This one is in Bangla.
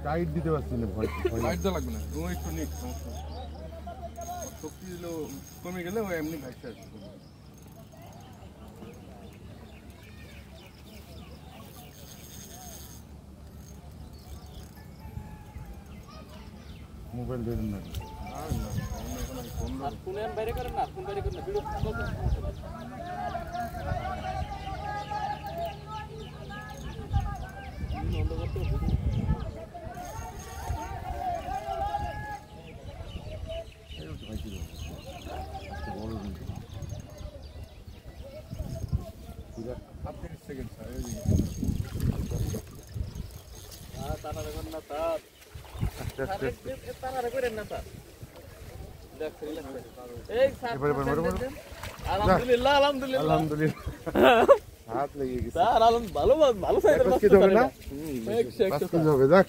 টাইট দিতে পারছি না, ভয় টাইট দেওয়া লাগবে না, ও একটু নিক সমস্যা শক্তি কমে গেলে ও এমনি ভাইসে আসবে। মোবাইল ধরুন না, ফোন বাইরে করেন না, ফোন বাইরে করেন না, ভিডিও সমস্যা নেই। আলহামদুলিল্লাহ আলহামদুলিল্লাহ আলহামদুলিল্লাহ হাত লেগে গেছে স্যার, ভালো ভালো সাইজের মাছ হবে না,